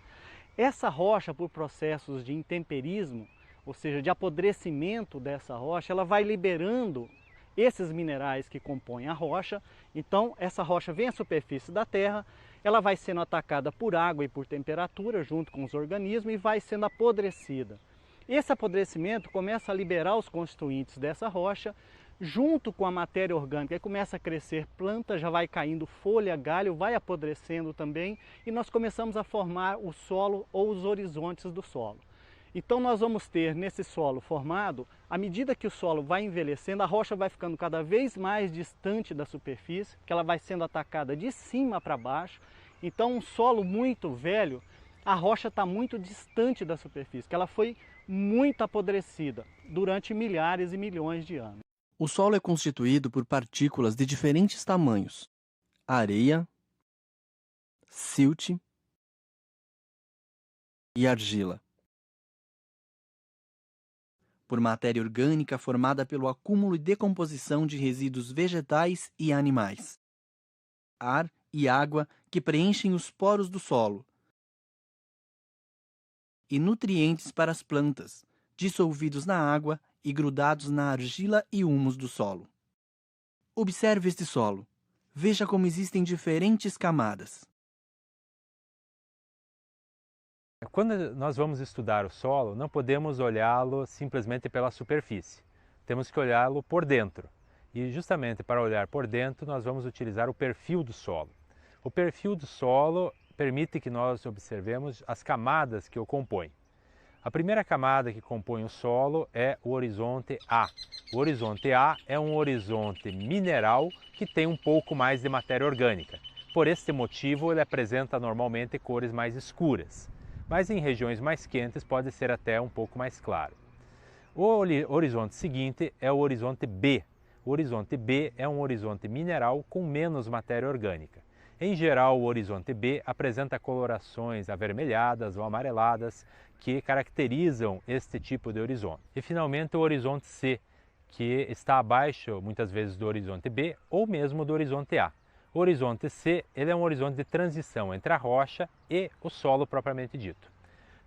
Essa rocha, por processos de intemperismo, ou seja, de apodrecimento dessa rocha, ela vai liberando esses minerais que compõem a rocha. Então essa rocha vem à superfície da terra, ela vai sendo atacada por água e por temperatura junto com os organismos e vai sendo apodrecida. Esse apodrecimento começa a liberar os constituintes dessa rocha junto com a matéria orgânica, aí começa a crescer planta, já vai caindo folha, galho, vai apodrecendo também e nós começamos a formar o solo ou os horizontes do solo. Então nós vamos ter nesse solo formado, à medida que o solo vai envelhecendo, a rocha vai ficando cada vez mais distante da superfície, que ela vai sendo atacada de cima para baixo. Então um solo muito velho, a rocha está muito distante da superfície, que ela foi muito apodrecida durante milhares e milhões de anos. O solo é constituído por partículas de diferentes tamanhos: areia, silt e argila. Por matéria orgânica formada pelo acúmulo e decomposição de resíduos vegetais e animais. Ar e água que preenchem os poros do solo. E nutrientes para as plantas, dissolvidos na água e grudados na argila e humus do solo. Observe este solo. Veja como existem diferentes camadas. Quando nós vamos estudar o solo, não podemos olhá-lo simplesmente pela superfície. Temos que olhá-lo por dentro. E justamente para olhar por dentro, nós vamos utilizar o perfil do solo. O perfil do solo permite que nós observemos as camadas que o compõem. A primeira camada que compõe o solo é o horizonte A. O horizonte A é um horizonte mineral que tem um pouco mais de matéria orgânica. Por este motivo, ele apresenta normalmente cores mais escuras, mas em regiões mais quentes pode ser até um pouco mais claro. O horizonte seguinte é o horizonte B. O horizonte B é um horizonte mineral com menos matéria orgânica. Em geral, o horizonte B apresenta colorações avermelhadas ou amareladas que caracterizam este tipo de horizonte. E finalmente o horizonte C, que está abaixo muitas vezes do horizonte B ou mesmo do horizonte A. O horizonte C ele é um horizonte de transição entre a rocha e o solo propriamente dito.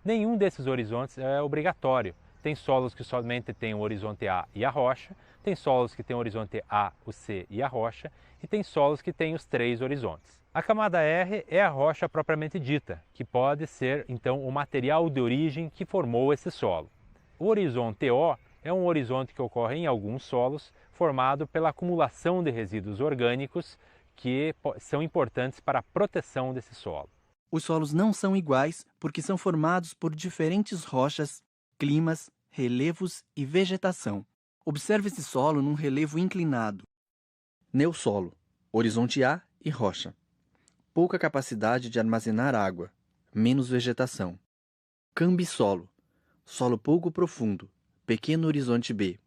Nenhum desses horizontes é obrigatório. Tem solos que somente têm o horizonte A e a rocha, tem solos que têm o horizonte A, o C e a rocha, e tem solos que têm os três horizontes. A camada R é a rocha propriamente dita, que pode ser então o material de origem que formou esse solo. O horizonte O é um horizonte que ocorre em alguns solos, formado pela acumulação de resíduos orgânicos que são importantes para a proteção desse solo. Os solos não são iguais porque são formados por diferentes rochas, climas, relevos e vegetação. Observe esse solo num relevo inclinado. Neossolo, horizonte A e rocha. Pouca capacidade de armazenar água, menos vegetação. Cambissolo, solo pouco profundo, pequeno horizonte B.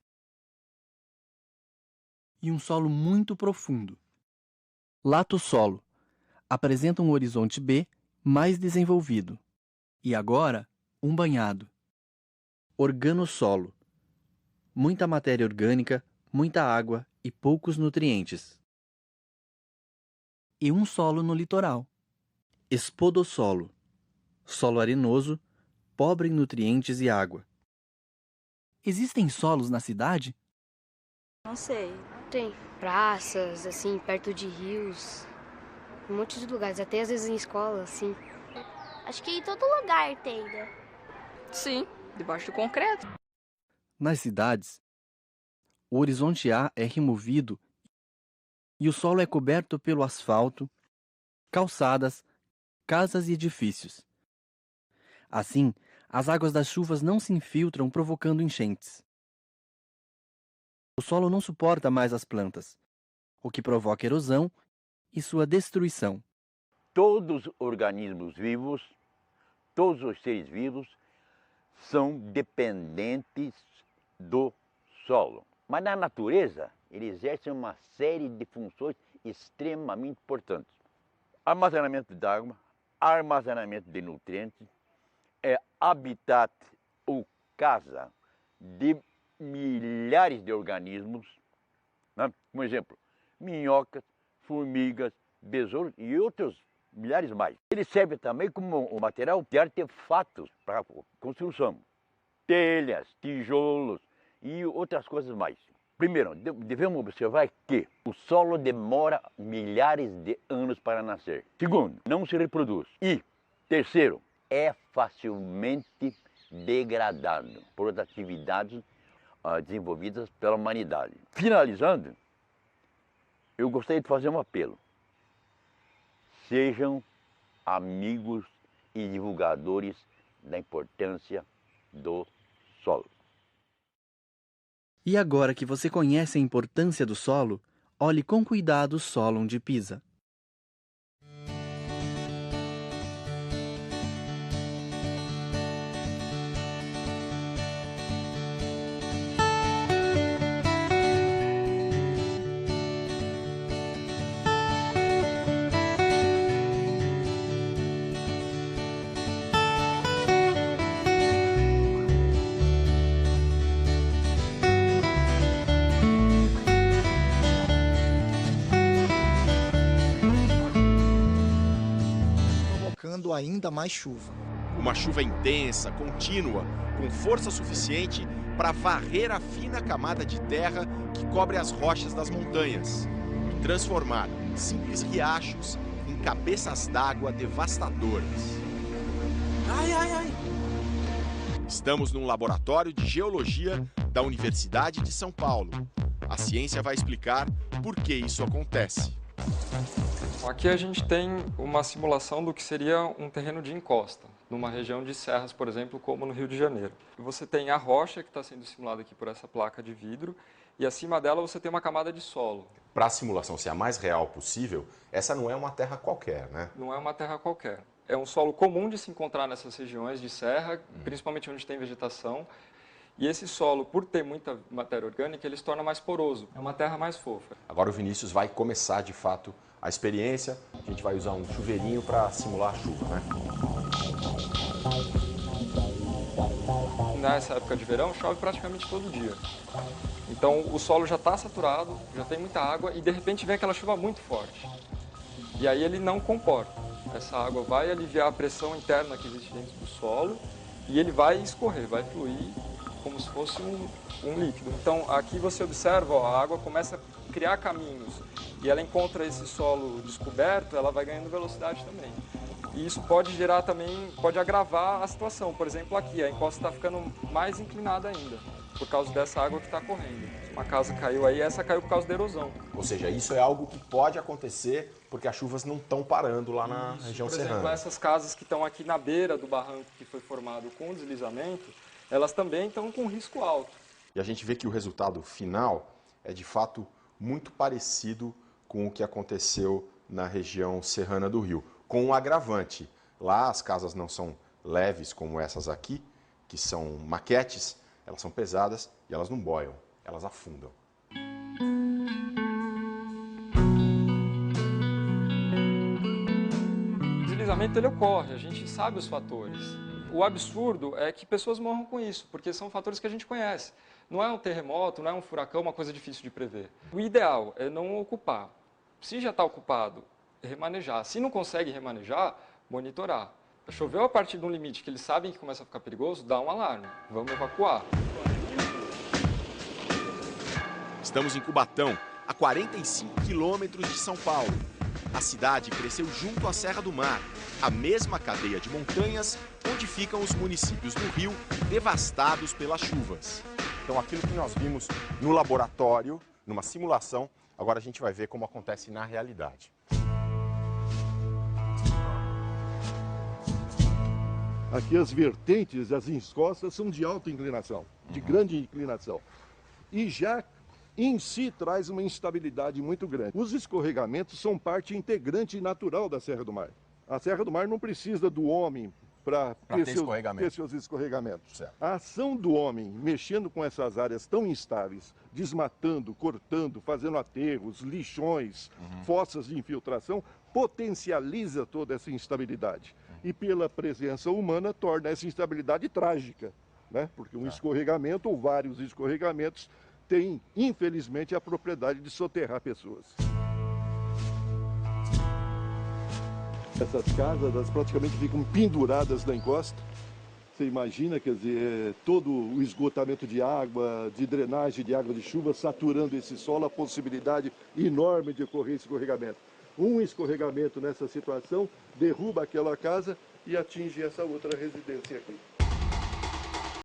E um solo muito profundo. Latossolo, apresenta um horizonte B mais desenvolvido. E agora, um banhado. Organossolo, muita matéria orgânica, muita água e poucos nutrientes. E um solo no litoral. Espodossolo, solo arenoso, pobre em nutrientes e água. Existem solos na cidade? Não sei. Tem praças, assim, perto de rios, um monte de lugares, até às vezes em escola, assim. Acho que em todo lugar tem, né? Sim, debaixo do concreto. Nas cidades, o horizonte A é removido e o solo é coberto pelo asfalto, calçadas, casas e edifícios. Assim, as águas das chuvas não se infiltram, provocando enchentes. O solo não suporta mais as plantas, o que provoca erosão e sua destruição. Todos os organismos vivos, todos os seres vivos, são dependentes do solo. Mas na natureza, ele exerce uma série de funções extremamente importantes. Armazenamento de água, armazenamento de nutrientes, habitat ou casa de milhares de organismos, né? Por exemplo, minhocas, formigas, besouros e outros milhares mais. Ele serve também como um material de artefatos para construção, telhas, tijolos e outras coisas mais. Primeiro, devemos observar que o solo demora milhares de anos para nascer. Segundo, não se reproduz. E terceiro, é facilmente degradado por outras atividades desenvolvidas pela humanidade. Finalizando, eu gostaria de fazer um apelo. Sejam amigos e divulgadores da importância do solo. E agora que você conhece a importância do solo, olhe com cuidado o solo onde pisa. Provocando ainda mais chuva. Uma chuva intensa, contínua, com força suficiente para varrer a fina camada de terra que cobre as rochas das montanhas e transformar simples riachos em cabeças d'água devastadoras. Ai, ai, ai! Estamos num laboratório de geologia da Universidade de São Paulo. A ciência vai explicar por que isso acontece. Aqui a gente tem uma simulação do que seria um terreno de encosta, numa região de serras, por exemplo, como no Rio de Janeiro. Você tem a rocha que está sendo simulada aqui por essa placa de vidro e acima dela você tem uma camada de solo. Para a simulação ser a mais real possível, essa não é uma terra qualquer, né? Não é uma terra qualquer. É um solo comum de se encontrar nessas regiões de serra, principalmente onde tem vegetação. E esse solo, por ter muita matéria orgânica, ele se torna mais poroso. É uma terra mais fofa. Agora o Vinícius vai começar, de fato, a experiência. A gente vai usar um chuveirinho para simular a chuva, né? Nessa época de verão, chove praticamente todo dia. Então, o solo já está saturado, já tem muita água e, de repente, vem aquela chuva muito forte. E aí ele não comporta. Essa água vai aliviar a pressão interna que existe dentro do solo e ele vai escorrer, vai fluir como se fosse um líquido. Então, aqui você observa, ó, a água começa a criar caminhos e ela encontra esse solo descoberto, ela vai ganhando velocidade também. E isso pode gerar também, pode agravar a situação. Por exemplo, aqui a encosta está ficando mais inclinada ainda, por causa dessa água que está correndo. Uma casa caiu aí, essa caiu por causa da erosão. Ou seja, isso é algo que pode acontecer porque as chuvas não estão parando lá na região serrana. Por exemplo, essas casas que estão aqui na beira do barranco que foi formado com deslizamento, elas também estão com risco alto. E a gente vê que o resultado final é de fato muito parecido com o que aconteceu na região serrana do Rio, com um agravante. Lá as casas não são leves como essas aqui, que são maquetes, elas são pesadas e elas não boiam, elas afundam. O deslizamento ele ocorre, a gente sabe os fatores. O absurdo é que pessoas morram com isso, porque são fatores que a gente conhece. Não é um terremoto, não é um furacão, uma coisa difícil de prever. O ideal é não ocupar. Se já está ocupado, remanejar. Se não consegue remanejar, monitorar. Choveu a partir de um limite que eles sabem que começa a ficar perigoso, dá um alarme. Vamos evacuar. Estamos em Cubatão, a 45 quilômetros de São Paulo. A cidade cresceu junto à Serra do Mar, a mesma cadeia de montanhas onde ficam os municípios do Rio devastados pelas chuvas. Então aquilo que nós vimos no laboratório, numa simulação, agora a gente vai ver como acontece na realidade. Aqui as vertentes, as encostas são de alta inclinação, de grande inclinação. E já em si traz uma instabilidade muito grande. Os escorregamentos são parte integrante e natural da Serra do Mar. A Serra do Mar não precisa do homem para ter seus escorregamentos. Certo. A ação do homem mexendo com essas áreas tão instáveis, desmatando, cortando, fazendo aterros, lixões, fossas de infiltração, potencializa toda essa instabilidade. E pela presença humana torna essa instabilidade trágica, né? Porque um escorregamento ou vários escorregamentos tem, infelizmente, a propriedade de soterrar pessoas. Essas casas, elas praticamente ficam penduradas na encosta. Você imagina, quer dizer, todo o esgotamento de água, de drenagem de água de chuva, saturando esse solo, a possibilidade enorme de ocorrer escorregamento. Um escorregamento nessa situação derruba aquela casa e atinge essa outra residência aqui.